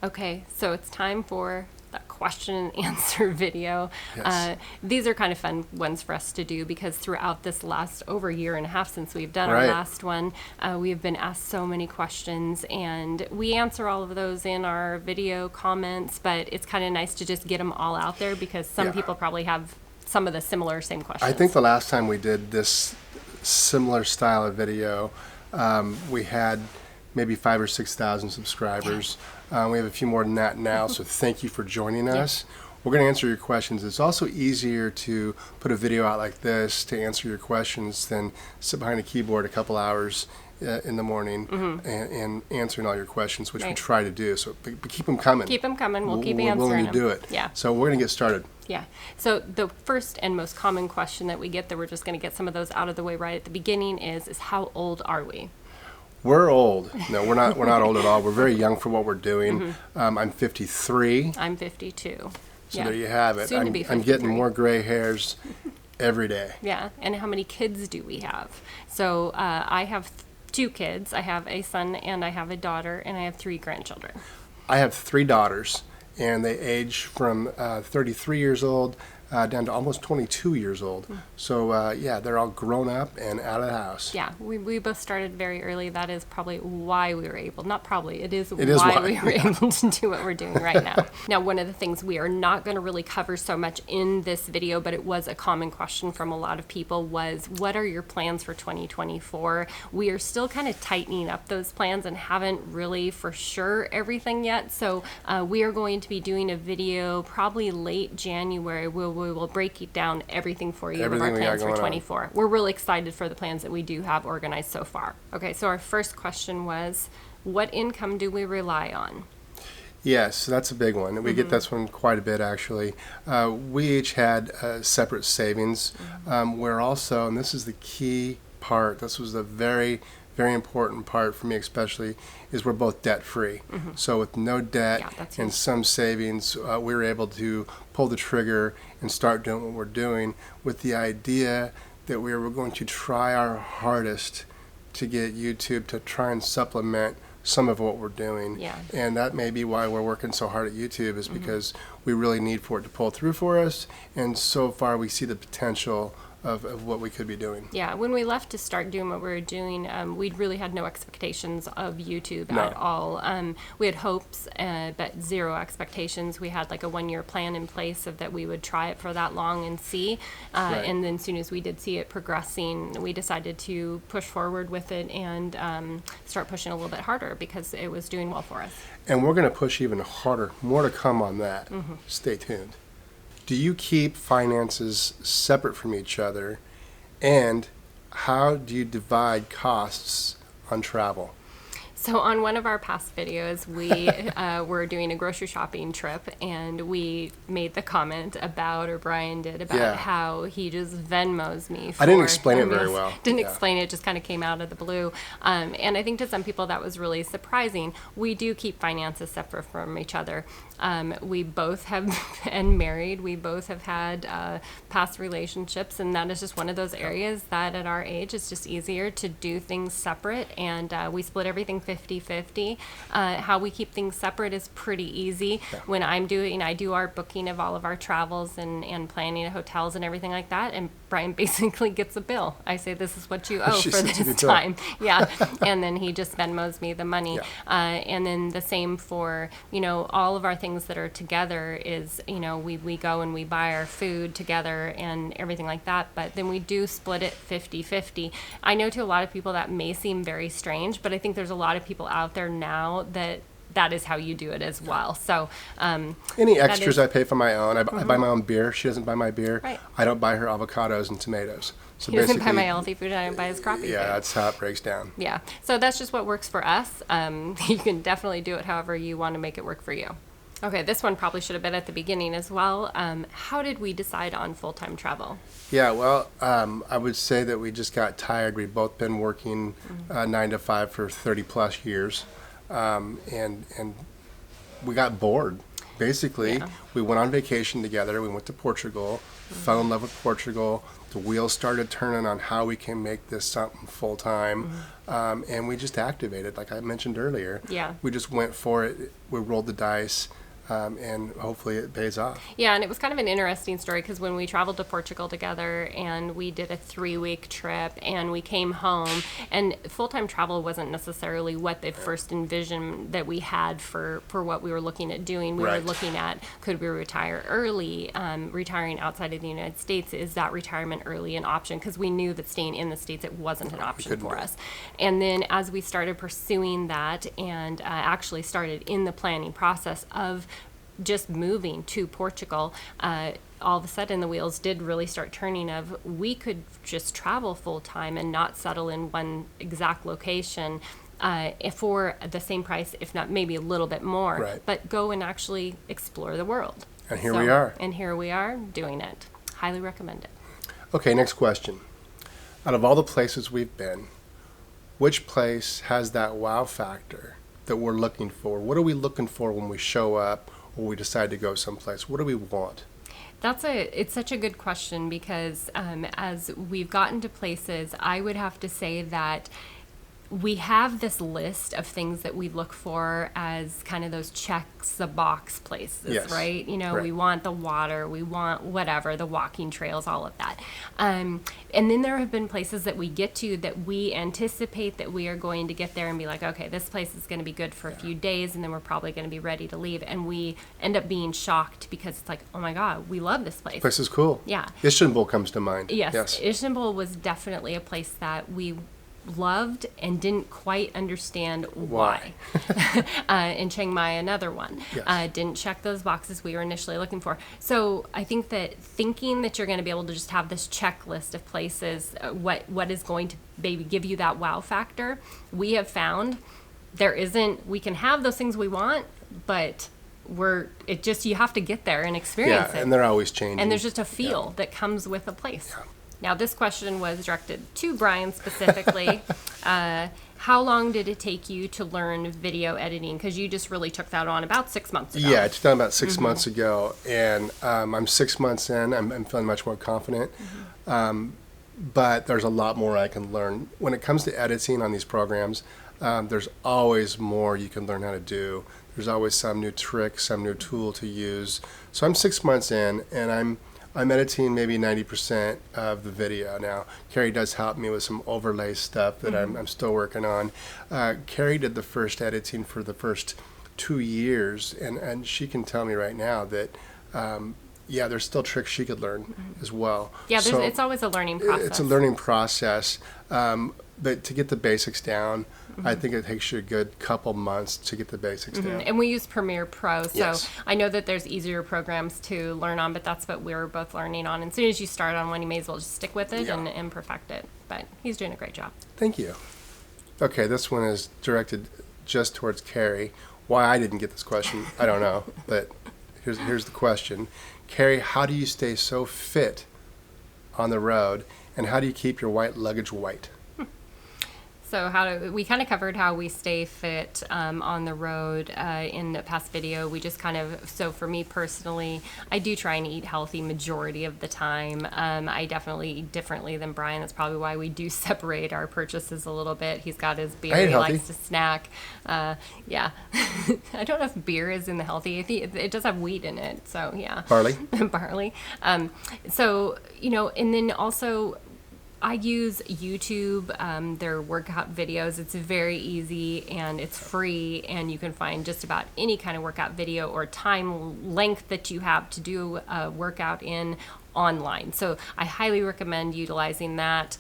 Okay, so it's time for that question and answer video. Yes. These are kind of fun ones for us to do because throughout this last over a year and a half since we've done Right. our last one, we have been asked so many questions, and we answer all of those in our video comments, but it's kind of nice to just get them all out there because some Yeah. people probably have some of the same questions. I think the last time we did this similar style of video, we had maybe 5,000 or 6,000 subscribers. We have a few more than that now, so thank you for joining us. We're going to answer your questions. It's also easier to put a video out like this to answer your questions than sit behind a keyboard a couple hours in the morning and answering all your questions, which we Right. try to do. So but keep them coming. Keep them coming. We'll keep We're answering willing to them. do it. Yeah. So we're going to get started. Yeah. So the first and most common question that we get, that we're just going to get some of those out of the way right at the beginning, is how old are we? We're old. No, we're not. We're not old at all. We're very young for what we're doing. I'm 53. I'm 52. So there you have it. Soon to be I'm 53. getting more gray hairs every day. Yeah. And how many kids do we have? So I have 2 kids. I have a son and I have a daughter, and I have 3 grandchildren. I have 3 daughters, and they age from 33 years old down to almost 22 years old. So yeah, they're all grown up and out of the house. Yeah, we both started very early. That is probably why we were able, not probably, it is is why why, we were able to do what we're doing right now. Now, one of the things we are not going to really cover so much in this video, but it was a common question from a lot of people, was what are your plans for 2024? We are still kind of tightening up those plans and haven't really for sure everything yet. So we are going to be doing a video probably late January where we will break it down everything for you of Everything our we got plans for going on. 24. We're really excited for the plans that we do have organized so far. Okay, so our first question was, what income do we rely on? Yes, that's a big one. We get this one quite a bit, actually. We each had separate savings. We're also, and this is the key part, this was the very, very important part for me especially, is we're both debt-free. So with no debt Yeah, that's and huge. some savings, we were able to pull the trigger and start doing what we're doing with the idea that we were going to try our hardest to get YouTube to try and supplement some of what we're doing. Yeah. And that may be why we're working so hard at YouTube, is because we really need for it to pull through for us. And so far we see the potential of what we could be doing. Yeah, when we left to start doing what we were doing, we really had no expectations of YouTube No. at all. We had hopes, but zero expectations. We had like a 1-year plan in place of that we would try it for that long and see. Right. And then as soon as we did see it progressing, we decided to push forward with it and start pushing a little bit harder because it was doing well for us. And we're going to push even harder. More to come on that. Stay tuned. Do you keep finances separate from each other? And how do you divide costs on travel? So on one of our past videos, we were doing a grocery shopping trip, and we made the comment about, or Brian did, about Yeah. how he just Venmos me for I didn't explain our it very meals. well. Didn't Yeah. explain it, it just kind of came out of the blue. And I think to some people that was really surprising. We do keep finances separate from each other. We both have been married. We both have had past relationships, and that is just one of those areas that at our age it's just easier to do things separate, and we split everything 50-50. How we keep things separate is pretty easy. When I do our booking of all of our travels and planning of hotels and everything like that, and Brian basically gets a bill. I say, this is what you owe She for sends you this the bill. time. Yeah, and then he just Venmos me the money. Yeah. And then the same for, all of our things that are together is, we go and we buy our food together and everything like that, but then we do split it 50-50. I know to a lot of people that may seem very strange, but I think there's a lot of people out there now that is how you do it as well. So Any extras is- I pay for my own. I buy my own beer. She doesn't buy my beer. Right. I don't buy her avocados and tomatoes. So he doesn't buy basically, my healthy food, I don't buy his crappy yeah, food. that's how it breaks down. Yeah, so that's just what works for us. You can definitely do it however you want to make it work for you. Okay, this one probably should have been at the beginning as well. How did we decide on full-time travel? Yeah, well, I would say that we just got tired. We've both been working 9 to 5 for 30 plus years, and we got bored. Basically, Yeah. we went on vacation together. We went to Portugal, fell in love with Portugal. The wheels started turning on how we can make this something full time. And we just activated, like I mentioned earlier. Yeah. We just went for it. We rolled the dice. And hopefully it pays off. Yeah, and it was kind of an interesting story because when we traveled to Portugal together and we did a 3-week trip and we came home, and full-time travel wasn't necessarily what they first envisioned that we had for what we were looking at doing. We Right. were looking at, could we retire early? Retiring outside of the United States, is that retirement early an option? Because we knew that staying in the States, it wasn't an option couldn't for do it. us. And then as we started pursuing that and actually started in the planning process of just moving to Portugal, all of a sudden the wheels did really start turning of we could just travel full time and not settle in one exact location for the same price, if not maybe a little bit more, Right. but go and actually explore the world. And here we are. And here we are doing it. Highly recommend it. Okay, next question. Out of all the places we've been, which place has that wow factor that we're looking for? What are we looking for when we show up or we decide to go someplace? What do we want? It's such a good question because as we've gotten to places, I would have to say that we have this list of things that we look for as kind of those checks the box places, Yes. right? You know, Right. we want the water, we want whatever, the walking trails, all of that. And then there have been places that we get to that we anticipate that we are going to get there and be like, okay, this place is going to be good for a few days and then we're probably going to be ready to leave. And we end up being shocked because it's like, oh my God, we love this place. Place is cool. Yeah. Istanbul comes to mind. Yes, Istanbul was definitely a place that we loved and didn't quite understand why. And Chiang Mai, another one. Yes. Didn't check those boxes we were initially looking for. So I think that thinking that you're going to be able to just have this checklist of places, what is going to maybe give you that wow factor, we have found we can have those things we want, but you have to get there and experience Yeah, it. and they're always changing. And there's just a feel that comes with a place. Now, this question was directed to Brian specifically. How long did it take you to learn video editing? Because you just really took that on about 6 months ago. Yeah, it's done about 6 months ago, and I'm 6 months in. I'm feeling much more confident, but there's a lot more I can learn. When it comes to editing on these programs, there's always more you can learn how to do. There's always some new trick, some new tool to use. So I'm 6 months in, and I'm editing maybe 90% of the video. Now, Carrie does help me with some overlay stuff that I'm still working on. Carrie did the first editing for the first 2 years, and she can tell me right now that, there's still tricks she could learn as well. Yeah, So it's always a learning process. it's a learning process, but to get the basics down, I think it takes you a good couple months to get the basics down. And we use Premiere Pro, so Yes. I know that there's easier programs to learn on, but that's what we were both learning on. And as soon as you start on one, you may as well just stick with it Yeah. and perfect it. But he's doing a great job. Thank you. Okay, this one is directed just towards Carrie. Why I didn't get this question, I don't know, but here's the question. Carrie, how do you stay so fit on the road, and how do you keep your white luggage white? So we kind of covered how we stay fit on the road in the past video. We just so for me personally, I do try and eat healthy majority of the time. I definitely eat differently than Brian. That's probably why we do separate our purchases a little bit. He's got his beer. I eat He healthy. likes to snack. Yeah. I don't know if beer is in the healthy. I think it does have wheat in it. So yeah. Barley? Barley. So, and then also I use YouTube, their workout videos. It's very easy and it's free, and you can find just about any kind of workout video or time length that you have to do a workout in online. So I highly recommend utilizing that.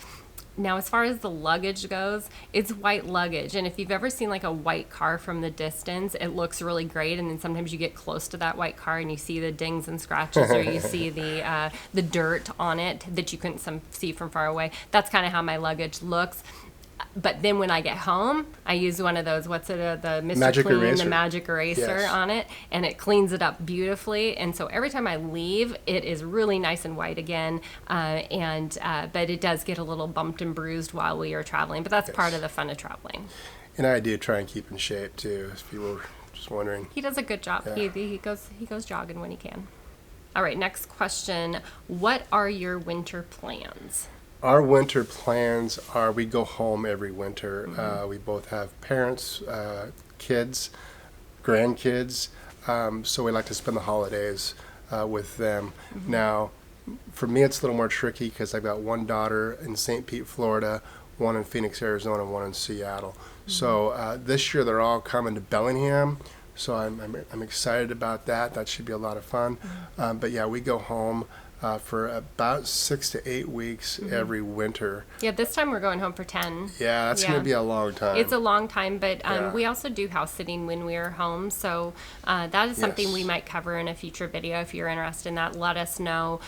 Now, as far as the luggage goes, it's white luggage. And if you've ever seen like a white car from the distance, it looks really great. And then sometimes you get close to that white car and you see the dings and scratches, or you see the dirt on it that you couldn't see from far away. That's kind of how my luggage looks. But then when I get home, I use one of those, the Mr. Magic Clean, eraser. the magic eraser Yes. on it, and it cleans it up beautifully. And so every time I leave, it is really nice and white again. But it does get a little bumped and bruised while we are traveling. But that's part of the fun of traveling. And I do try and keep in shape too. If you were Just wondering. He does a good job. Yeah. He goes jogging when he can. All right, next question. What are your winter plans? Our winter plans are we go home every winter. We both have parents, kids, grandkids, so we like to spend the holidays with them. Now, for me, it's a little more tricky because I've got one daughter in St. Pete, Florida, one in Phoenix, Arizona, one in Seattle. So this year they're all coming to Bellingham. So I'm excited about that. That should be a lot of fun. But yeah, we go home for about 6 to 8 weeks every winter. Yeah, this time we're going home for 10. Yeah, that's going to be a long time. It's a long time, but Yeah. we also do house sitting when we are home. So that is something Yes. we might cover in a future video. If you're interested in that, let us know,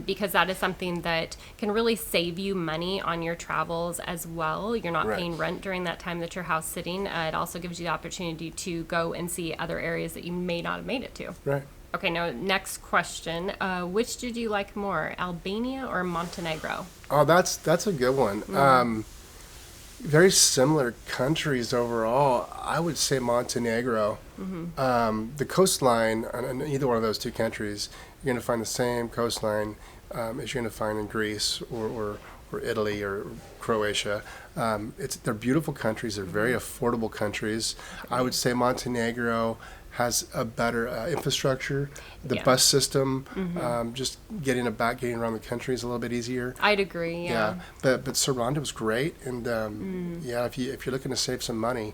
because that is something that can really save you money on your travels as well. You're not Right. paying rent during that time that you're house sitting. It also gives you the opportunity to go and see other areas that you may not have made it to. Right. Okay, now next question. Which did you like more, Albania or Montenegro? Oh, that's a good one. Very similar countries overall. I would say Montenegro. The coastline in either one of those two countries, you're going to find the same coastline as you're going to find in Greece or Italy or Croatia. They're beautiful countries. They're very affordable countries. I would say Montenegro has a better infrastructure. The Yeah. bus system, just getting around the country is a little bit easier. I'd agree. Yeah. But Saranda was great, and yeah, if you're looking to save some money,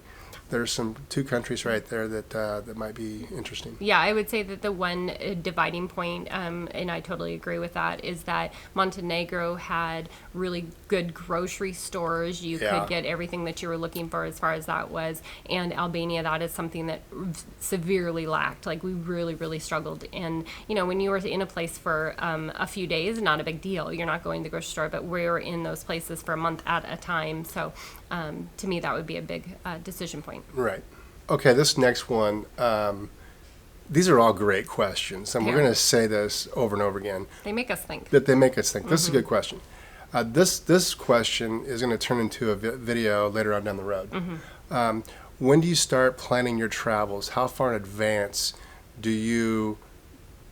there's two countries right there that might be interesting. Yeah, I would say that the one dividing point, and I totally agree with that, is that Montenegro had really good grocery stores. You Yeah. could get everything that you were looking for as far as that was. And Albania, that is something that severely lacked. Like, we really, really struggled. And, you know, when you were in a place for a few days, not a big deal. You're not going to the grocery store, but we were in those places for a month at a time. So to me, that would be a big decision point. Right. Okay, this next one, these are all great questions, and we're Yeah. going to say this over and over again, They make us think. that they make us think. This is a good question. This question is going to turn into a video later on down the road. When do you start planning your travels? How far in advance do you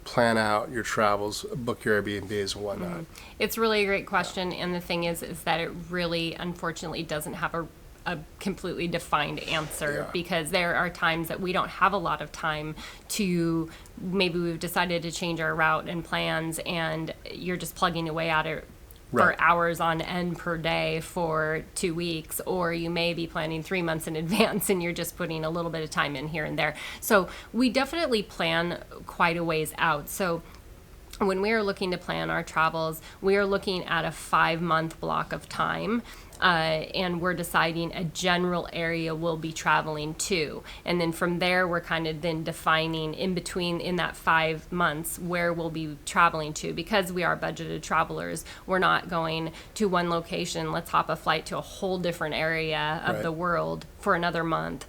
plan out your travels, book your Airbnbs and whatnot? It's really a great question, and the thing is that it really, unfortunately, doesn't have a completely defined answer, Yeah. because there are times that we don't have a lot of time to, maybe we've decided to change our route and plans, and you're just plugging away at it Right. for hours on end per day for 2 weeks, or you may be planning 3 months in advance and you're just putting a little bit of time in here and there. So we definitely plan quite a ways out. So when we are looking to plan our travels, we are looking at a 5-month block of time. And we're deciding a general area we'll be traveling to. And then from there, we're kind of then defining in that 5 months, where we'll be traveling to. Because we are budgeted travelers, we're not going to one location, let's hop a flight to a whole different area of Right. the world for another month.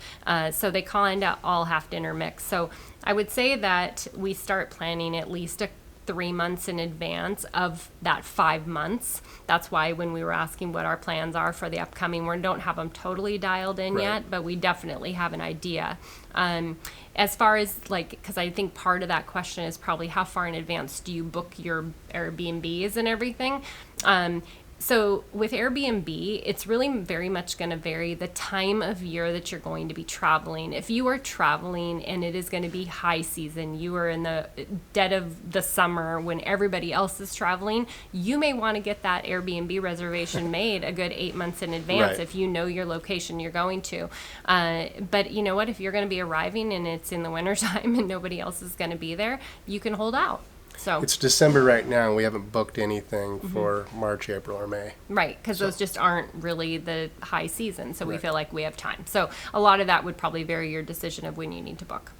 So they kind of all have to intermix. So I would say that we start planning at least 3 months in advance of that 5 months. That's why when we were asking what our plans are for the upcoming, we don't have them totally dialed in Right. yet, but we definitely have an idea. As far as because I think part of that question is probably how far in advance do you book your Airbnbs and everything. So with Airbnb, it's really very much going to vary the time of year that you're going to be traveling. If you are traveling and it is going to be high season, you are in the dead of the summer when everybody else is traveling, you may want to get that Airbnb reservation made a good 8 months in advance, Right. if you know your location you're going to. But you know what? If you're going to be arriving and it's in the wintertime and nobody else is going to be there, you can hold out. So It's December right now, and we haven't booked anything for March, April, or May. right, because those just aren't really the high season, so we Right. feel like we have time. So a lot of that would probably vary your decision of when you need to book.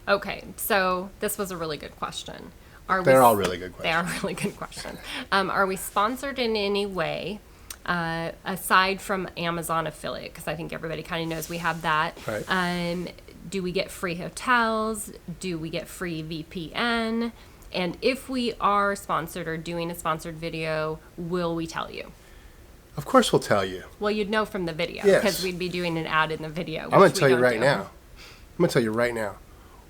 Okay, so this was a really good question. They're all really good They are questions. really good questions. Are we sponsored in any way, aside from Amazon affiliate? Because I think everybody kind of knows we have that. Right. Do we get free hotels? Do we get free VPN? And if we are sponsored or doing a sponsored video, will we tell you? Of course we'll tell you. Well, you'd know from the video, Yes. because we'd be doing an ad in the video. I'm going to tell you right now. I'm going to tell you right now,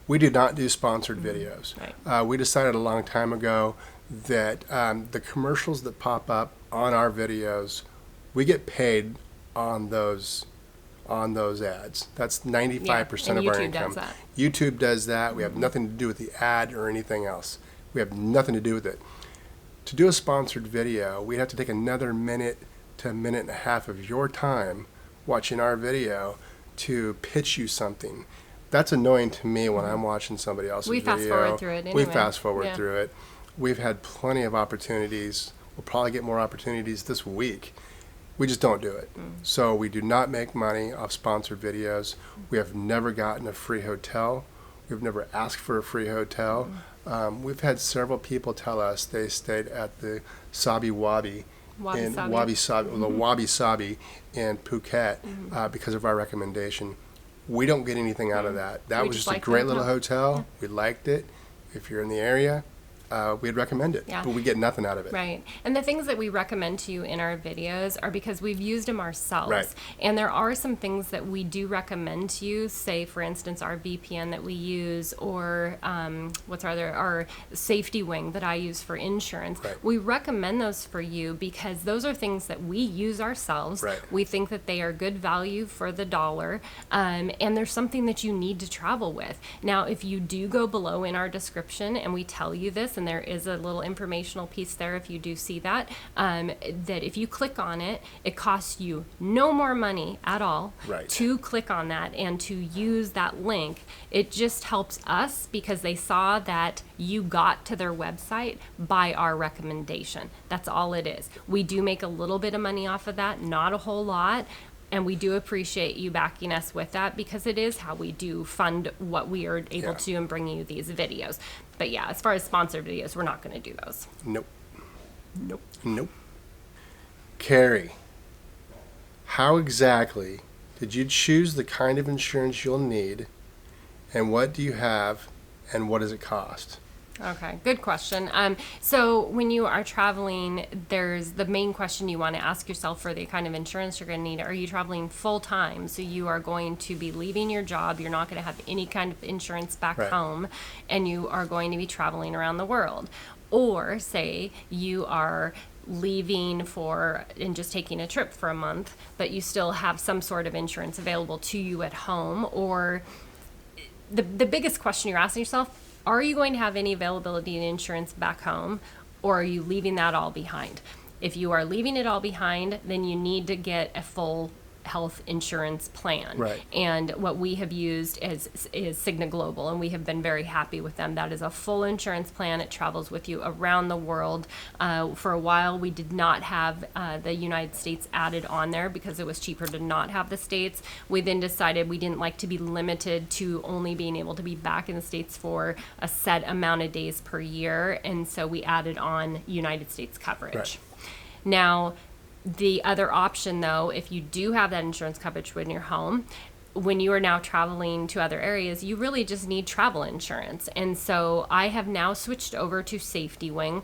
we do not do sponsored videos. Right. We decided a long time ago that the commercials that pop up on our videos, we get paid on those ads. That's 95% of our YouTube income. does that. YouTube does that. We have nothing to do with the ad or anything else. We have nothing to do with it. To do a sponsored video, we'd have to take another minute to a minute and a half of your time watching our video to pitch you something. That's annoying to me when I'm watching somebody else's video. We fast forward through it anyway. We fast forward Yeah. through it. We've had plenty of opportunities. We'll probably get more opportunities this week. We just don't do it. So we do not make money off sponsored videos. We have never gotten a free hotel. We've never asked for a free hotel. We've had several people tell us they stayed at the Sabi Wabi in Wabi Sabi, the Wabi Sabi in Phuket because of our recommendation. We don't get anything out of that. That We was just just a liked great the little hotel. hotel. We liked it. If you're in the area, we'd recommend it, Yeah. but we get nothing out of it. Right. And the things that we recommend to you in our videos are because we've used them ourselves. Right. And there are some things that we do recommend to you, say, for instance, our VPN that we use, or our safety wing that I use for insurance. Right. We recommend those for you because those are things that we use ourselves. Right. We think that they are good value for the dollar, and there's something that you need to travel with. Now, if you do go below in our description and we tell you this, and there is a little informational piece there if you do see that, that if you click on it, it costs you no more money at all Right. to click on that and to use that link. It just helps us because they saw that you got to their website by our recommendation. That's all it is. We do make a little bit of money off of that, not a whole lot. And we do appreciate you backing us with that because it is how we do fund what we are able Yeah. to and bring you these videos. But yeah, as far as sponsored videos, we're not going to do those. Nope. Nope. Nope. Carrie, how exactly did you choose the kind of insurance you'll need, and what do you have, and what does it cost? Okay, good question. So when you are traveling, there's the main question you want to ask yourself for the kind of insurance you're going to need. Are you traveling full time? So you are going to be leaving your job. You're not going to have any kind of insurance back Right. home, and you are going to be traveling around the world. Or say you are leaving and just taking a trip for a month, but you still have some sort of insurance available to you at home. Or the biggest question you're asking yourself, are you going to have any availability in insurance back home, or are you leaving that all behind? If you are leaving it all behind, then you need to get a full health insurance plan. Right. And what we have used is Cigna Global, and we have been very happy with them. That is a full insurance plan. It travels with you around the world. For a while, we did not have the United States added on there because it was cheaper to not have the states. We then decided we didn't like to be limited to only being able to be back in the States for a set amount of days per year, and so we added on United States coverage. Right. Now, the other option, though, if you do have that insurance coverage when you're home, when you are now traveling to other areas, you really just need travel insurance. And so I have now switched over to Safety Wing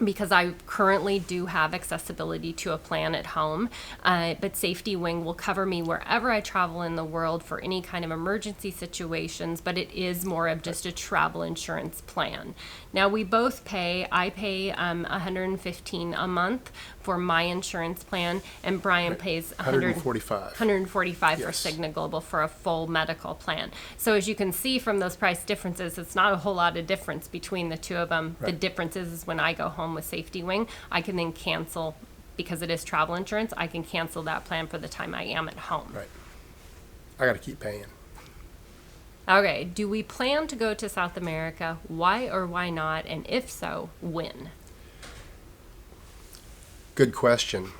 because I currently do have accessibility to a plan at home, but Safety Wing will cover me wherever I travel in the world for any kind of emergency situations, but it is more of just a travel insurance plan. Now we both I pay $115 a month for my insurance plan, and Brian pays $145. $145 Yes. for Cigna Global for a full medical plan. So as you can see from those price differences, it's not a whole lot of difference between the two of them. Right. The difference is when I go home with Safety Wing, I can then cancel, because it is travel insurance, I can cancel that plan for the time I am at home. Right. I got to keep paying. Okay, do we plan to go to South America? Why or why not? And if so, when? Good question.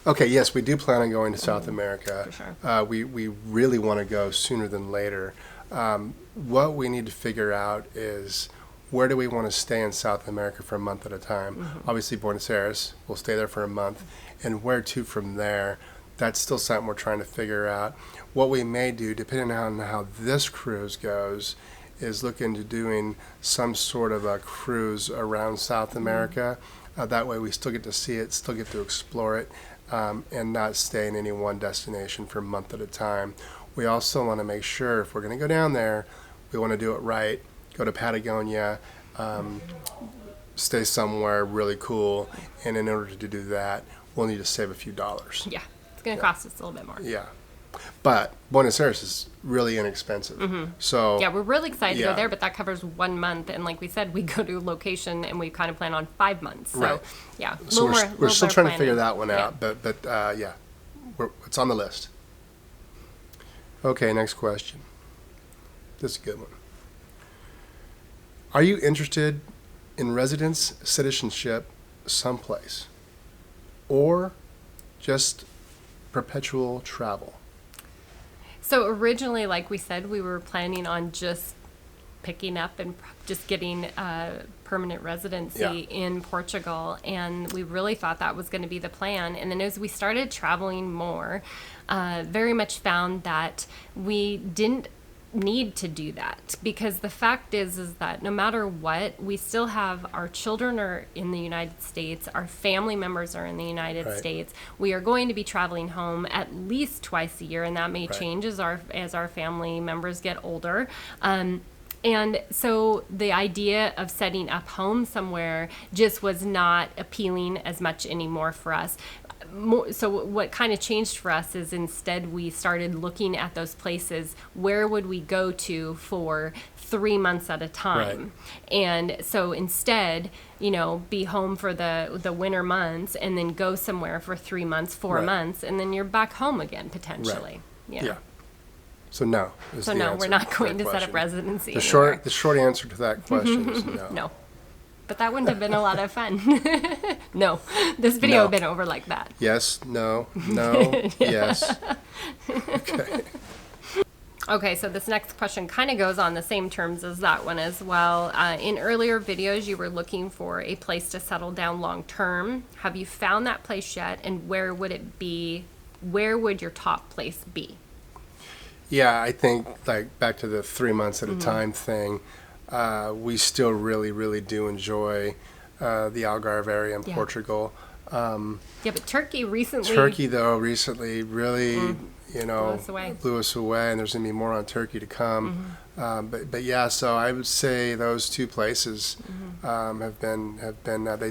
Okay, yes, we do plan on going to South America. For sure. We really want to go sooner than later. What we need to figure out is where do we want to stay in South America for a month at a time. Mm-hmm. Obviously, Buenos Aires, we'll stay there for a month. And where to from there, that's still something we're trying to figure out. What we may do, depending on how this cruise goes, is look into doing some sort of a cruise around South America. That way we still get to see it, still get to explore it, and not stay in any one destination for a month at a time. we also want to make sure if we're going to go down there, we want to do it right. Go to Patagonia, stay somewhere really cool, and in order to do that, we'll need to save a few dollars. Yeah, it's going to cost us a little bit more. Yeah. But Buenos Aires is really inexpensive. So yeah, we're really excited to go there, but that covers 1 month. And like we said, we go to a location and we kind of plan on 5 months. So, right. yeah. So we're still trying to figure that one Yeah. out. But yeah, it's on the list. Okay, next question. This is a good one. Are you interested in residence citizenship someplace? Or just perpetual travel? So originally, like we said, we were planning on just picking up and just getting permanent residency in Portugal. And we really thought that was going to be the plan. And then as we started traveling more, very much found that we didn't need to do that, because the fact is that no matter what, we still have our children are in the United States, our family members are in the United States. We are going to be traveling home at least twice a year, and that may change as our family members get older. And so the idea of setting up home somewhere just was not appealing as much anymore for us. So what kind of changed for us is instead we started looking at those places. Where would we go to for 3 months at a time? And so instead, be home for the winter months and then go somewhere for 3 months, 4 months, and then you're back home again potentially. Yeah. So no. So no, we're not going to set up residency. The short answer to that question is no. No. But that wouldn't have been a lot of fun. No. This video would have been over like that. Yes, no, yes. Okay. Okay, so this next question kind of goes on the same terms as that one as well. In earlier videos, you were looking for a place to settle down long term. Have you found that place yet? And where would it be? Where would your top place be? Yeah, I think like back to the 3 months at a time thing. We still really, really do enjoy the Algarve area in Portugal. But Turkey recently really, blew us away, and there's going to be more on Turkey to come. But yeah, so I would say those two places have been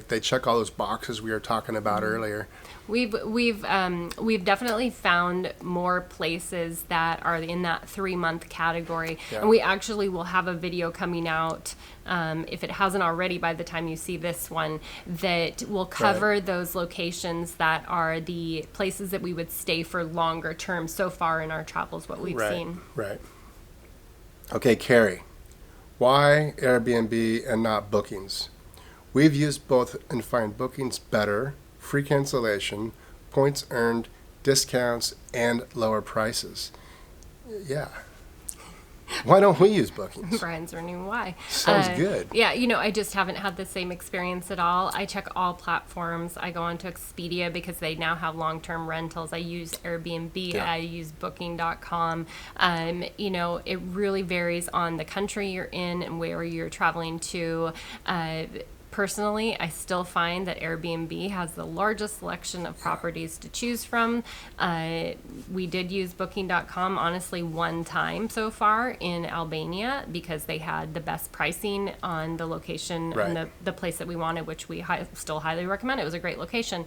they check all those boxes we were talking about earlier. We've definitely found more places that are in that 3 month category, and we actually will have a video coming out, if it hasn't already by the time you see this one, that will cover those locations that are the places that we would stay for longer term so far in our travels, what we've seen. Right. Okay, Carrie, why Airbnb and not bookings? We've used both and find bookings better. Free cancellation, points earned, discounts, and lower prices. Yeah. Why don't we use bookings? Brian's learning why. Sounds good. Yeah, I just haven't had the same experience at all. I check all platforms. I go onto Expedia because they now have long-term rentals. I use Airbnb. I use Booking.com. It really varies on the country you're in and where you're traveling to. Personally, I still find that Airbnb has the largest selection of properties to choose from. We did use Booking.com, honestly, one time so far in Albania because they had the best pricing on the location and the place that we wanted, which we still highly recommend. It was a great location.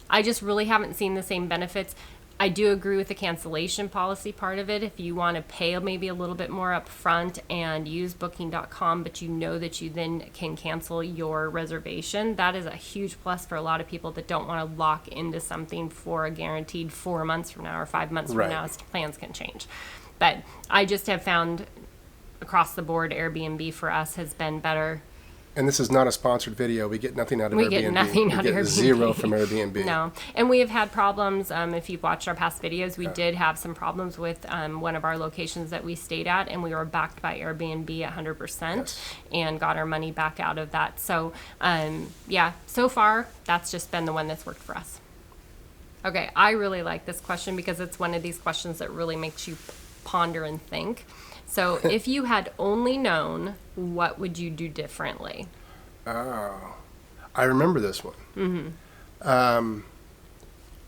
I just really haven't seen the same benefits. I do agree with the cancellation policy part of it. If you want to pay maybe a little bit more up front and use Booking.com, but you know that you then can cancel your reservation, that is a huge plus for a lot of people that don't want to lock into something for a guaranteed 4 months from now or 5 months from now, as plans can change. But I just have found across the board Airbnb for us has been better. And this is not a sponsored video. We get nothing out of Airbnb. We get nothing out of Airbnb. Zero from Airbnb. No. And we have had problems. If you've watched our past videos, we did have some problems with one of our locations that we stayed at, and we were backed by Airbnb 100% and got our money back out of that. So, so far, that's just been the one that's worked for us. Okay, I really like this question because it's one of these questions that really makes you ponder and think. So if you had only known, what would you do differently? Oh, I remember this one.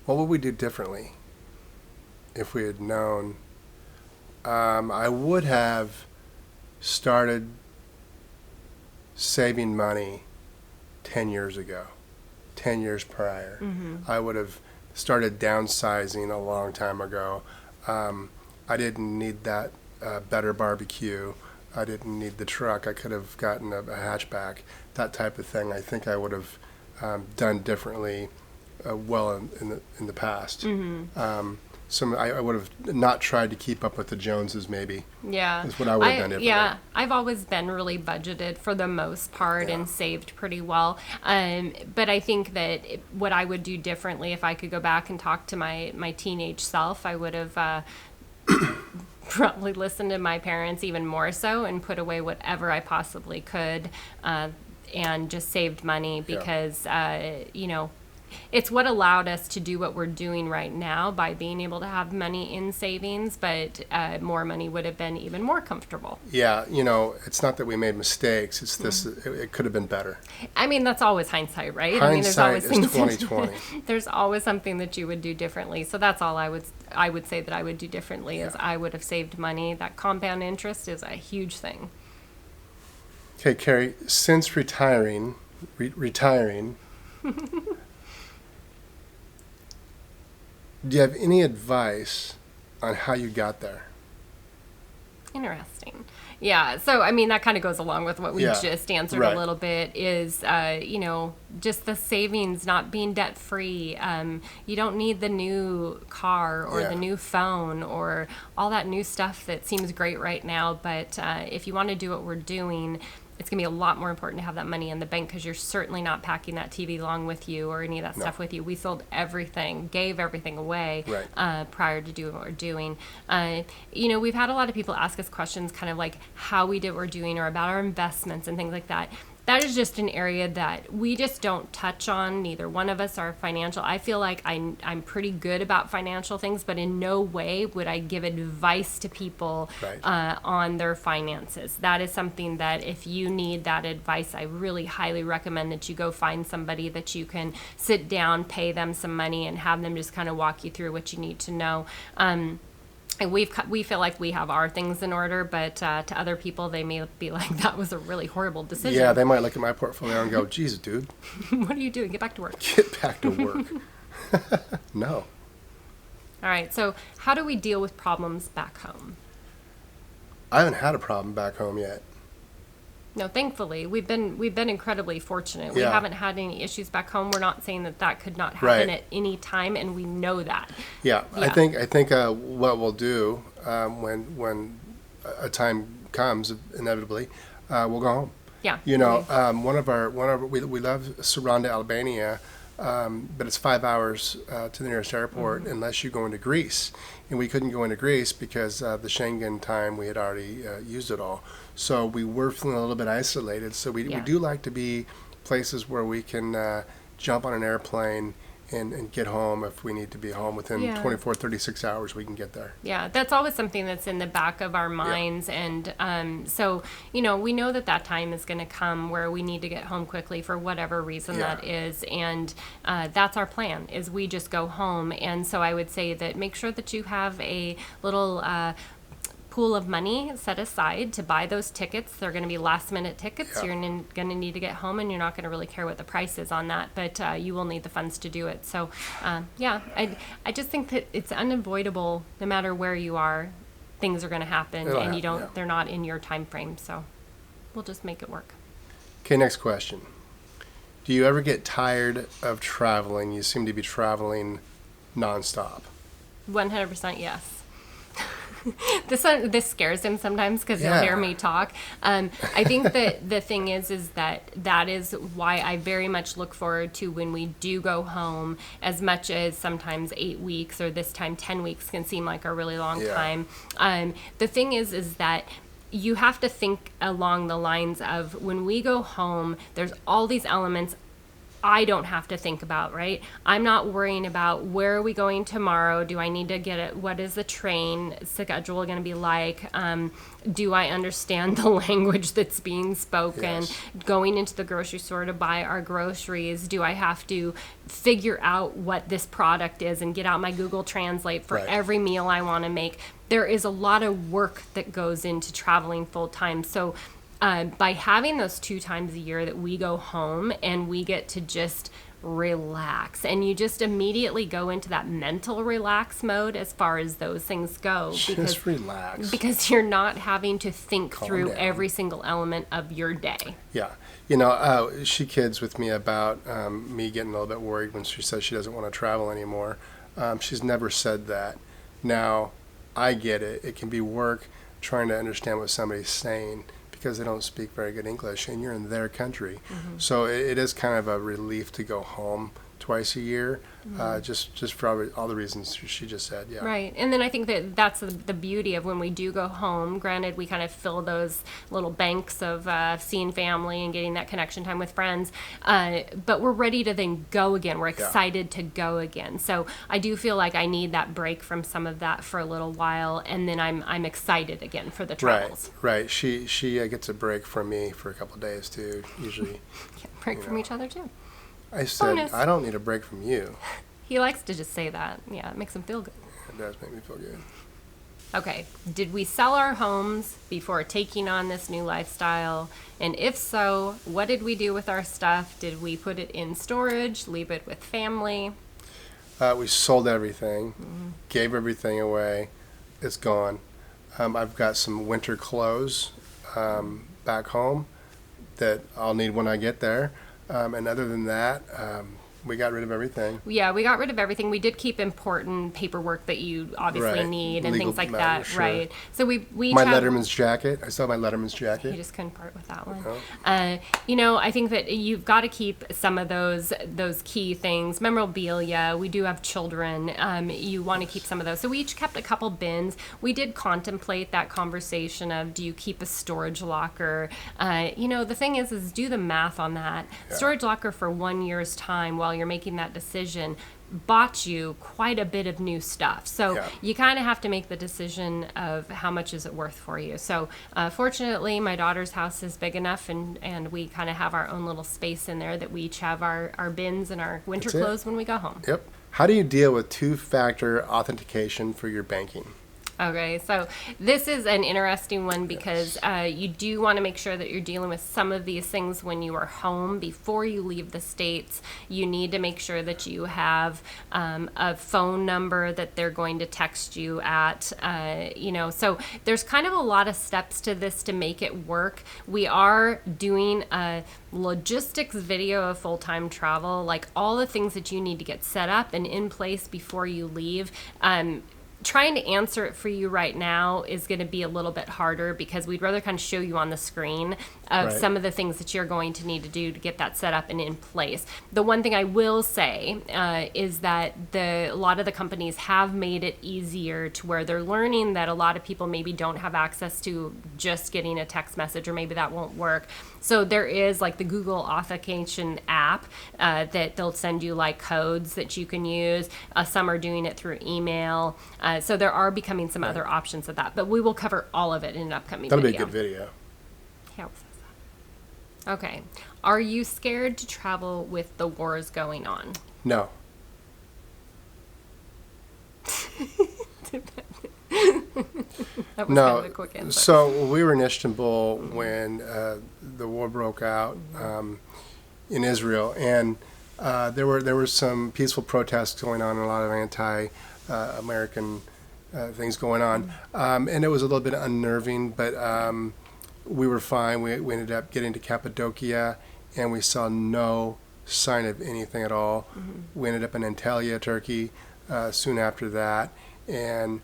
What would we do differently if we had known? I would have started saving money 10 years ago, 10 years prior. I would have started downsizing a long time ago. I didn't need that better barbecue. I didn't need the truck. I could have gotten a hatchback, that type of thing. I think I would have done differently well in the past. I would have not tried to keep up with the Joneses, maybe. Yeah. Is what I would have done differently. Yeah, I've always been really budgeted for the most part and saved pretty well. But I think that what I would do differently if I could go back and talk to my teenage self, I would have probably listened to my parents even more so and put away whatever I possibly could and just saved money because, it's what allowed us to do what we're doing right now by being able to have money in savings, but more money would have been even more comfortable. Yeah, it's not that we made mistakes. It's this. It could have been better. I mean, that's always hindsight, right? Hindsight there's always is 20/20. There's always something that you would do differently. So that's all I would say that I would do differently is I would have saved money. That compound interest is a huge thing. Okay, Carrie, since retiring, do you have any advice on how you got there? Interesting. Yeah. So, I mean, that kind of goes along with what we just answered a little bit is, just the savings, not being debt free. You don't need the new car or the new phone or all that new stuff that seems great right now. But if you want to do what we're doing, it's going to be a lot more important to have that money in the bank because you're certainly not packing that TV along with you or any of that stuff with you. We sold everything, gave everything away prior to doing what we're doing. We've had a lot of people ask us questions kind of like how we did what we're doing or about our investments and things like that. That is just an area that we just don't touch on. Neither one of us are financial. I feel like I'm pretty good about financial things, but in no way would I give advice to people on their finances. That is something that if you need that advice, I really highly recommend that you go find somebody that you can sit down, pay them some money, and have them just kind of walk you through what you need to know. And we feel like we have our things in order, but to other people, they may be like, that was a really horrible decision. Yeah, they might look at my portfolio and go, geez, dude. What are you doing? Get back to work. Get back to work. No. All right, so how do we deal with problems back home? I haven't had a problem back home yet. No, thankfully, we've been incredibly fortunate. We haven't had any issues back home. We're not saying that could not happen at any time, and we know that. Yeah. I think what we'll do when a time comes, inevitably, we'll go home. Yeah. We love Saranda, Albania, but it's 5 hours to the nearest airport unless you go into Greece. And we couldn't go into Greece because the Schengen time we had already used it all. So we were feeling a little bit isolated. So we do like to be places where we can jump on an airplane and get home if we need to be home within 24, 36 hours, we can get there. Yeah, that's always something that's in the back of our minds. And so, we know that time is going to come where we need to get home quickly for whatever reason that is. And that's our plan, is we just go home. And so I would say that make sure that you have a little pool of money set aside to buy those tickets. They're going to be last minute tickets. You're going to need to get home and you're not going to really care what the price is on that, but you will need the funds to do it. So I just think that it's unavoidable. No matter where you are, things are going to happen they're not in your time frame. So we'll just make it work. Okay, next question. Do you ever get tired of traveling? You seem to be traveling nonstop. 100% yes. This scares him sometimes because he'll hear me talk. I think that the thing is that is why I very much look forward to when we do go home, as much as sometimes 8 weeks or this time 10 weeks can seem like a really long time. The thing is that you have to think along the lines of when we go home, there's all these elements I don't have to think about, right? I'm not worrying about where are we going tomorrow? Do I need to get it? What is the train schedule going to be like? Do I understand the language that's being spoken? Yes. Going into the grocery store to buy our groceries, do I have to figure out what this product is and get out my Google Translate for Right. every meal I want to make? There is a lot of work that goes into traveling full time. So by having those 2 times a year that we go home and we get to just relax, and you just immediately go into that mental relax mode as far as those things go, Just relax. because you're not having to think Calm through down. every single element of your day. Yeah. She kids with me about me getting a little bit worried when she says she doesn't want to travel anymore. She's never said that. Now, I get it. It can be work trying to understand what somebody's saying because they don't speak very good English and you're in their country. Mm-hmm. So it is kind of a relief to go home twice a year, just for all the reasons she just said. Yeah. Right. And then I think that that's the beauty of when we do go home. Granted, we kind of fill those little banks of seeing family and getting that connection time with friends. But we're ready to then go again. We're excited to go again. So I do feel like I need that break from some of that for a little while. And then I'm excited again for the travels. Right. She gets a break from me for a couple of days too, usually. Break from each other too. I said, Bonus. I don't need a break from you. He likes to just say that. Yeah, it makes him feel good. It does make me feel good. Okay, did we sell our homes before taking on this new lifestyle? And if so, what did we do with our stuff? Did we put it in storage, leave it with family? We sold everything, gave everything away. It's gone. I've got some winter clothes back home that I'll need when I get there. And other than that, we got rid of everything. Yeah, we got rid of everything. We did keep important paperwork that you obviously Right. need and Legal things like matters, that, sure. right? So we My traveled- Letterman's jacket. I still have my Letterman's You jacket. just couldn't part with that one. No. I think that you've got to keep some of those key things. Memorabilia. We do have children. You want to keep some of those. So we each kept a couple bins. We did contemplate that conversation of, do you keep a storage locker? The thing is do the math on that. Yeah. Storage locker for 1 year's time while you're making that decision bought you quite a bit of new stuff. So Yeah. you kind of have to make the decision of how much is it worth for you. So fortunately, my daughter's house is big enough and we kind of have our own little space in there that we each have our bins and our winter That's it. clothes when we go home. Yep. How do you deal with 2-factor authentication for your banking? Okay, so this is an interesting one because you do want to make sure that you're dealing with some of these things when you are home. Before you leave the States, you need to make sure that you have a phone number that they're going to text you at. So there's kind of a lot of steps to this to make it work. We are doing a logistics video of full-time travel, like all the things that you need to get set up and in place before you leave. Trying to answer it for you right now is going to be a little bit harder because we'd rather kind of show you on the screen of Right. some of the things that you're going to need to do to get that set up and in place. The one thing I will say is that a lot of the companies have made it easier to where they're learning that a lot of people maybe don't have access to just getting a text message, or maybe that won't work. So there is like the Google Authentication app that they'll send you like codes that you can use. Some are doing it through email. So there are becoming some other options of that, but we will cover all of it in an upcoming That'll video. be a good video. Yeah. Okay. Are you scared to travel with the wars going on? No. That was No. kind of a quick answer. So we were in Istanbul when the war broke out in Israel, and there were some peaceful protests going on and a lot of anti-American things going on, and it was a little bit unnerving, but we were fine. We ended up getting to Cappadocia, and we saw no sign of anything at all. We ended up in Antalya, Turkey, soon after that, and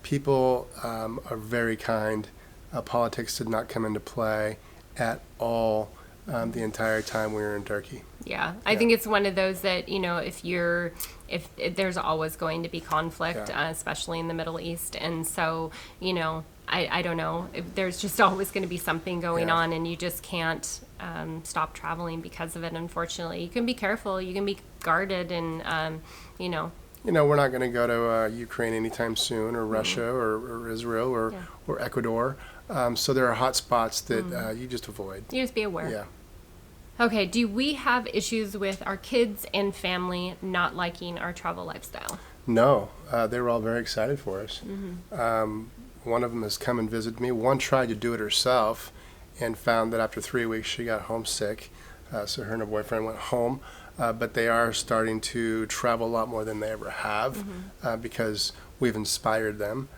people are very kind. Politics did not come into play at all the entire time we were in Turkey. Yeah, I think it's one of those that, if there's always going to be conflict, Yeah. especially in the Middle East. And so, I don't know. There's just always going to be something going Yeah. on, and you just can't stop traveling because of it, unfortunately. You can be careful. You can be guarded, and, you know. We're not going to go to Ukraine anytime soon, or Russia, or Israel, Yeah. or Ecuador. So there are hot spots that you just avoid. You just be aware. Yeah. Okay, do we have issues with our kids and family not liking our travel lifestyle? No, they were all very excited for us. One of them has come and visited me. One tried to do it herself and found that after 3 weeks she got homesick. So her and her boyfriend went home. But they are starting to travel a lot more than they ever have because we've inspired them.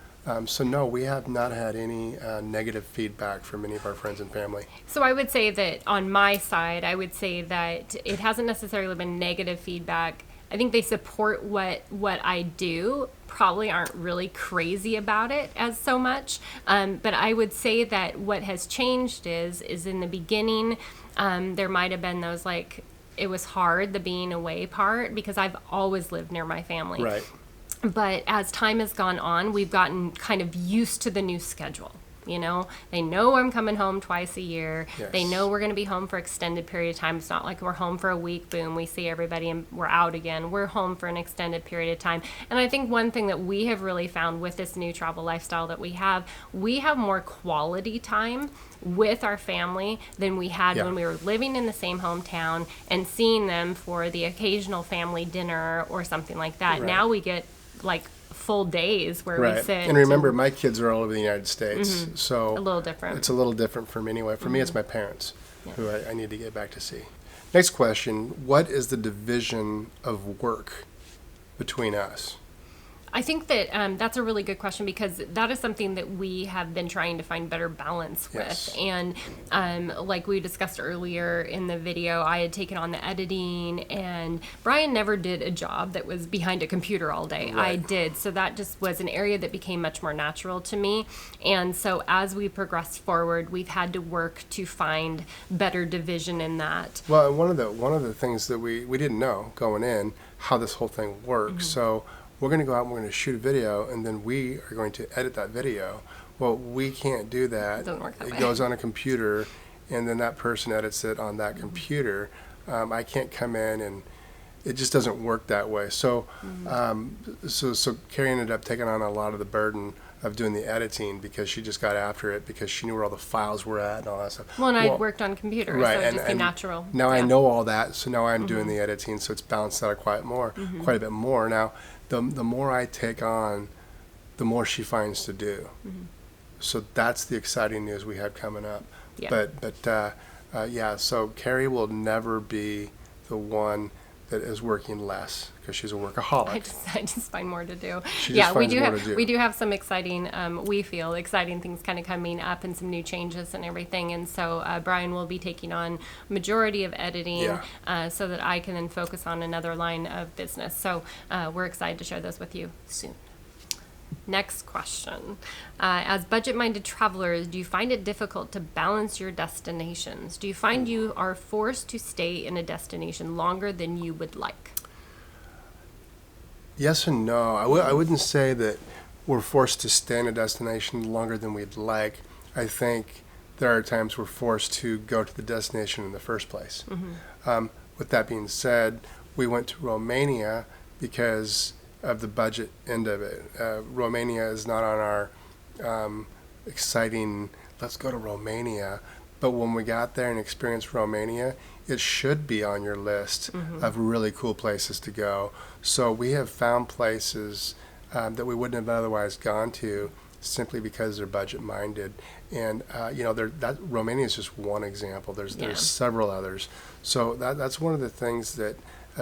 So no, we have not had any negative feedback from any of our friends and family. So I would say that on my side, I would say that it hasn't necessarily been negative feedback. I think they support what I do, probably aren't really crazy about it as so much. But I would say that what has changed is in the beginning, there might have been those like, it was hard, the being away part, because I've always lived near my family. Right. But as time has gone on, we've gotten kind of used to the new schedule. You know, they know I'm coming home twice a year. Yes. They know we're going to be home for extended period of time. It's not like we're home for a week, boom, we see everybody and we're out again. We're home for an extended period of time. And I think one thing that we have really found with this new travel lifestyle that we have more quality time with our family than we had Yeah. when we were living in the same hometown and seeing them for the occasional family dinner or something like that. Right. Now we get like full days where we Right. sit. And remember, my kids are all over the United States, so a little different. it's a little different for me anyway. For me, it's my parents who I need to get back to see. Next question: what is the division of work between us? I think that that's a really good question because that is something that we have been trying to find better balance Yes. with. And like we discussed earlier in the video, I had taken on the editing, and Brian never did a job that was behind a computer all day. I Right. did. So that just was an area that became much more natural to me. And so as we progressed forward, we've had to work to find better division in that. Well, one of the things that we didn't know going in how this whole thing works. So we're going to go out and we're going to shoot a video, and then we are going to edit that video. Well, we can't do that. It doesn't work that It way. goes on a computer, and then that person edits it on that computer. I can't come in, and it just doesn't work that way. So, so Carrie ended up taking on a lot of the burden of doing the editing because she just got after it because she knew where all the files were at and all that stuff. Well, and I worked on computers, Right, so it and- just came and natural. Now I Yeah. know all that, so now I'm doing the editing, so it's balanced out quite a bit more. Now, the more I take on, the more she finds to do. So that's the exciting news we have coming up. Yeah. But yeah, so Carrie will never be the one that is working less because she's a workaholic. I just find more to do. She just Yeah, we finds do more have to do. we do have some exciting we feel exciting things kind of coming up and some new changes and everything. And so Brian will be taking on majority of editing Yeah. so that I can then focus on another line of business. So we're excited to share those with you soon. Next question. As budget-minded travelers, do you find it difficult to balance your destinations? Do you find you are forced to stay in a destination longer than you would like? Yes and no. I wouldn't say that we're forced to stay in a destination longer than we'd like. I think there are times we're forced to go to the destination in the first place. With that being said, we went to Romania because of the budget end of it. Romania is not on our exciting, let's go to Romania. But when we got there and experienced Romania, it should be on your list of really cool places to go. So we have found places that we wouldn't have otherwise gone to simply because they're budget minded. And that Romania is just one example. There's several others. So that's one of the things that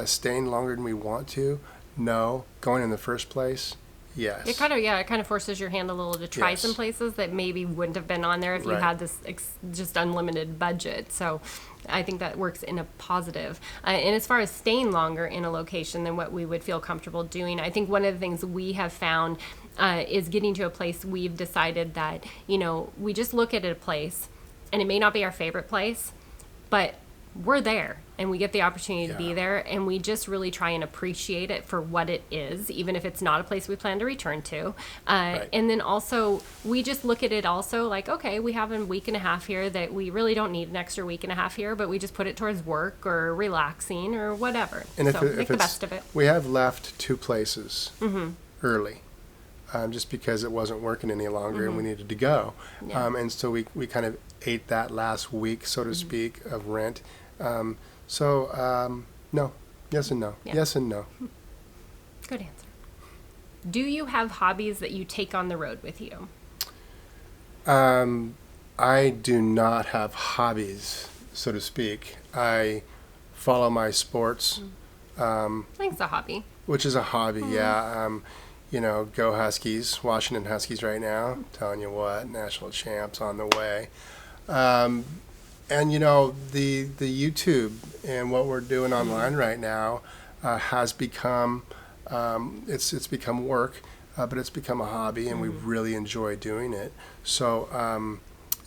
staying longer than we want to. No, going in the first place, yes. It kind of forces your hand a little to try Yes. some places that maybe wouldn't have been on there if you Right. had this just unlimited budget. So I think that works in a positive. And as far as staying longer in a location than what we would feel comfortable doing, I think one of the things we have found is getting to a place we've decided that, we just look at a place and it may not be our favorite place, but we're there and we get the opportunity to be Yeah. there, and we just really try and appreciate it for what it is, even if it's not a place we plan to return to. Right. And then also we just look at it also like, okay, we have a week and a half here that we really don't need an extra week and a half here, but we just put it towards work or relaxing or whatever. And So make the best of it. We have left 2 places Mm-hmm. early. Just because it wasn't working any longer and we needed to go. Mm-hmm. Yeah. And so we kind of ate that last week, so to speak, of rent. No. Yes and no. Yeah. Yes and no. Good answer. Do you have hobbies that you take on the road with you? I do not have hobbies, so to speak. I follow my sports, I think it's a hobby. which is a hobby, Mm-hmm. yeah. Go Huskies, Washington Huskies right now. Telling you what, national champs on the way. And the YouTube and what we're doing online right now has become it's become work, but it's become a hobby, and we really enjoy doing it. So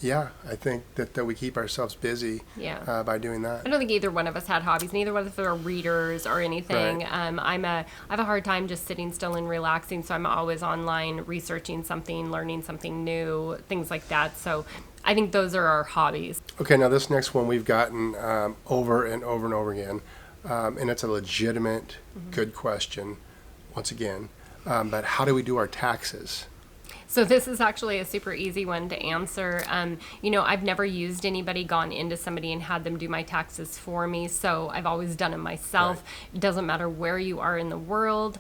I think that we keep ourselves busy Yeah. by doing that. I don't think either one of us had hobbies. Neither one of us are readers or anything. Right. I have a hard time just sitting still and relaxing, so I'm always online researching something, learning something new, things like that. So I think those are our hobbies. Okay, now this next one we've gotten over and over and over again, and it's a legitimate, good question, once again. But how do we do our taxes? So this is actually a super easy one to answer. I've never used anybody, gone into somebody and had them do my taxes for me. So I've always done them myself. Right. It doesn't matter where you are in the world.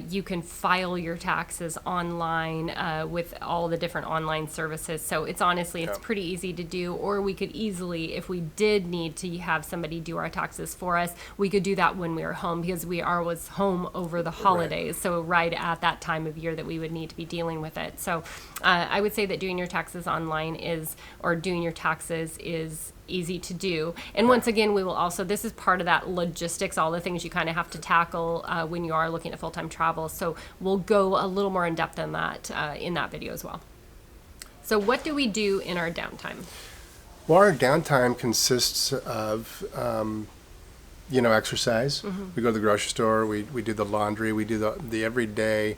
You can file your taxes online with all the different online services. So it's Yeah. pretty easy to do. Or we could easily, if we did need to have somebody do our taxes for us, we could do that when we were home, because we are was home over the holidays. So right at that time of year that we would need to be dealing with it. So I would say that doing your taxes online doing your taxes is easy to do. And once again, we will also, this is part of that logistics, all the things you kind of have to tackle when you are looking at full-time travel. So we'll go a little more in depth on that in that video as well. So what do we do in our downtime? Well, our downtime consists of, exercise. We go to the grocery store, we do the laundry, we do the everyday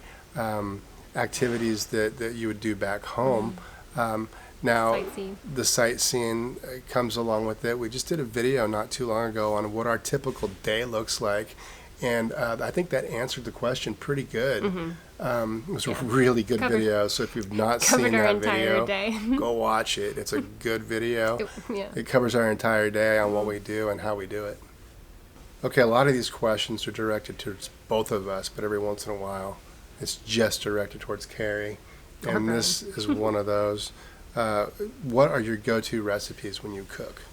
activities that you would do back home. Now, Sightseeing. the sightseeing comes along with it. We just did a video not too long ago on what our typical day looks like, and I think that answered the question pretty good. It was a really good video, so if you've not seen Covered our that entire video, day. go watch it. It's a good video. Yeah. It covers our entire day on what we do and how we do it. Okay, a lot of these questions are directed towards both of us, but every once in a while, it's just directed towards Carrie. And this is one of those. What are your go-to recipes when you cook?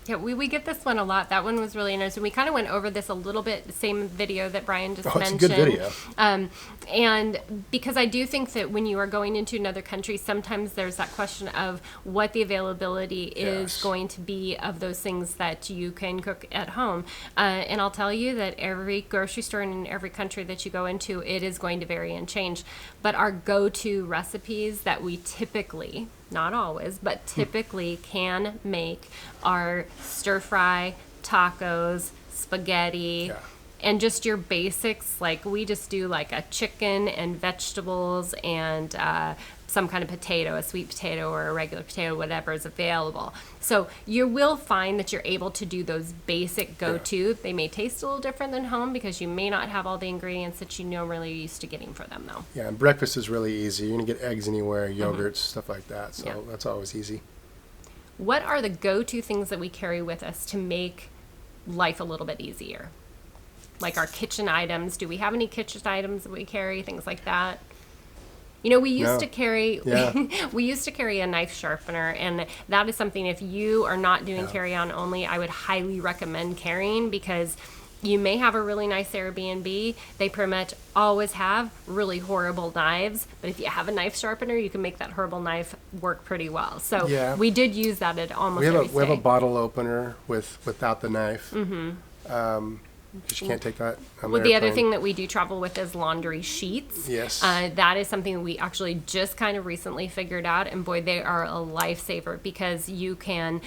Yeah, we get this one a lot. That one was really interesting. We kind of went over this a little bit, the same video that Brian just mentioned. It's a good video. And because I do think that when you are going into another country, sometimes there's that question of what the availability is Yes. going to be of those things that you can cook at home. And I'll tell you that every grocery store in every country that you go into, it is going to vary and change. But our go-to recipes that we typically, not always, but typically can make are stir fry, tacos, spaghetti, Yeah. and just your basics. Like we just do like a chicken and vegetables and some kind of potato, a sweet potato or a regular potato, whatever is available. So you will find that you're able to do those basic go-to. They may taste a little different than home because you may not have all the ingredients that you normally used to getting for them though. Yeah, and breakfast is really easy. You're going to get eggs anywhere, yogurts, stuff like that. So Yeah. that's always easy. What are the go-to things that we carry with us to make life a little bit easier? Like our kitchen items. Do we have any kitchen items that we carry? Things like that. We used No. to carry Yeah. we used to carry a knife sharpener, and that is something, if you are not doing carry-on only, I would highly recommend carrying, because you may have a really nice Airbnb. They pretty much always have really horrible knives, but if you have a knife sharpener, you can make that horrible knife work pretty well. So Yeah. we did use that at almost We have every we have a stay. bottle opener without the knife. Because you can't take that on Well, the the other airplane. thing that we do travel with is laundry sheets. Yes. That is something that we actually just kind of recently figured out, and boy, they are a lifesaver because you can.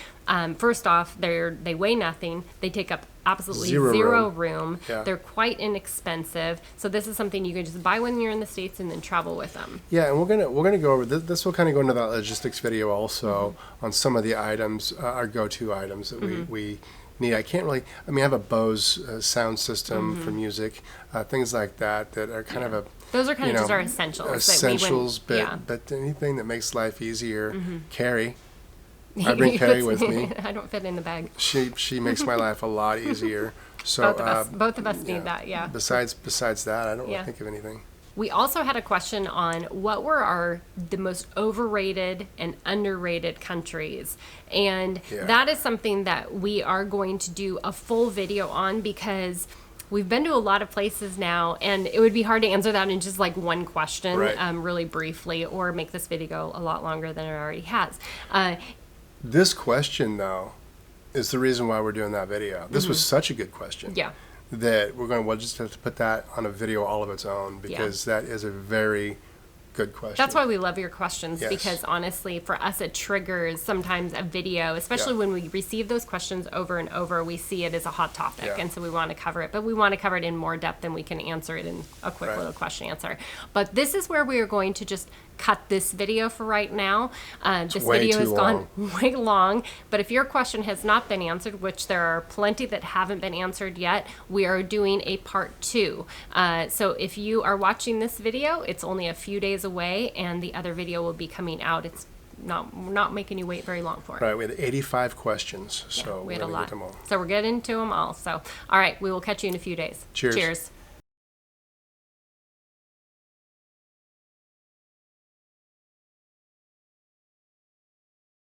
First off, they weigh nothing. They take up absolutely zero room. Yeah. They're quite inexpensive. So this is something you can just buy when you're in the States and then travel with them. Yeah, and we're gonna go over this. This will kind of go into that logistics video also on some of the items, our go-to items that we need. I can't really. I mean, I have a Bose sound system for music, things like that are kind of a. Those are kind you of just know, our essentials. Essentials, that we wouldn't- but anything that makes life easier. Carrie, I bring Carrie with me. I don't fit in the bag. She makes my life a lot easier. So Both of us need that. Yeah. Besides that, I don't really Yeah. think of anything. We also had a question on what were the most overrated and underrated countries. And that is something that we are going to do a full video on because we've been to a lot of places now, and it would be hard to answer that in just like one question, really briefly, or make this video a lot longer than it already has. This question, though, is the reason why we're doing that video. This was such a good question. Yeah. That we'll just have to put that on a video all of its own because that is a very good question. That's why we love your questions, Yes. because honestly, for us, it triggers sometimes a video, especially when we receive those questions over and over. We see it as a hot topic, and so we want to cover it. But we want to cover it in more depth than we can answer it in a quick little question answer. But this is where we are going to just cut this video for right now. This video has gone way long, but if your question has not been answered, which there are plenty that haven't been answered yet, we are doing a part 2. So if you are watching this video, it's only a few days away, and the other video will be coming out. It's not making you wait very long for it. Right, we had 85 questions, so We we're had a going to lot. get them all. So we're getting to them all. So, all right, we will catch you in a few days. Cheers. Cheers.